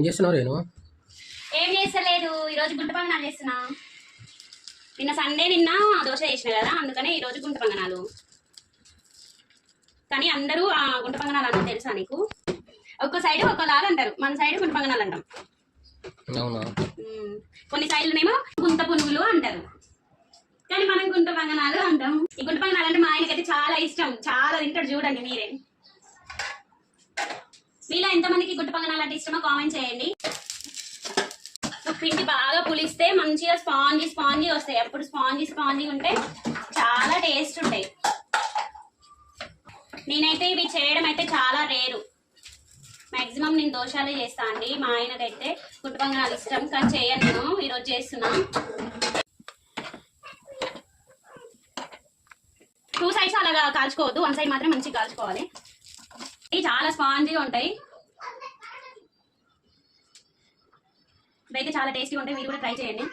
ఏం చేస్తున్నావు రేణు? ఏం చేస్తలేదు, ఈరోజు గుంట పొంగనాలు చేస్తున్నా. నిన్న సండే దోశ చేసిన కదా, అందుకనే ఈరోజు గుంట పొంగనాలు. కానీ అందరూ గుంట పొంగనాలు అంటే తెలుసా నీకు? ఒక్కో సైడ్ ఒక్కోలాగా అంటారు. మన సైడ్ గుంట పొంగనాలు అంటాం. కొన్ని సైడ్లనేమో గుంట పునుగులు అంటారు, కానీ మనం గుంట పొంగనాలు అంటాం. ఈ గుంట పొంగనాలు అంటే మా ఆయనకైతే చాలా ఇష్టం, చాలా తింటాడు. చూడండి మీరే, మీలో ఎంతమందికి గుంట పొంగనాలు అంటే ఇష్టమో కామెంట్ చేయండి. పిండి బాగా పులిస్తే మంచిగా స్పాంజీ వస్తాయి. అప్పుడు స్పాంజీ ఉంటే చాలా టేస్ట్ ఉంటాయి. నేనైతే ఇవి చేయడం అయితే చాలా రేరు. మాక్సిమం నేను దోశలే చేస్తా అండి. మా ఆయనకైతే గుంట పొంగనాలు ఇష్టం, కానీ చేయను. నేను ఈరోజు చేస్తున్నా. 2 సైడ్స్ అలాగా కాల్చుకోవద్దు, 1 సైడ్ మాత్రం మంచిగా కాల్చుకోవాలి. ఇవి చాలా స్పాంజీగా ఉంటాయి. ఇవైతే చాలా టేస్టీగా ఉంటాయి. మీరు కూడా ట్రై చేయండి.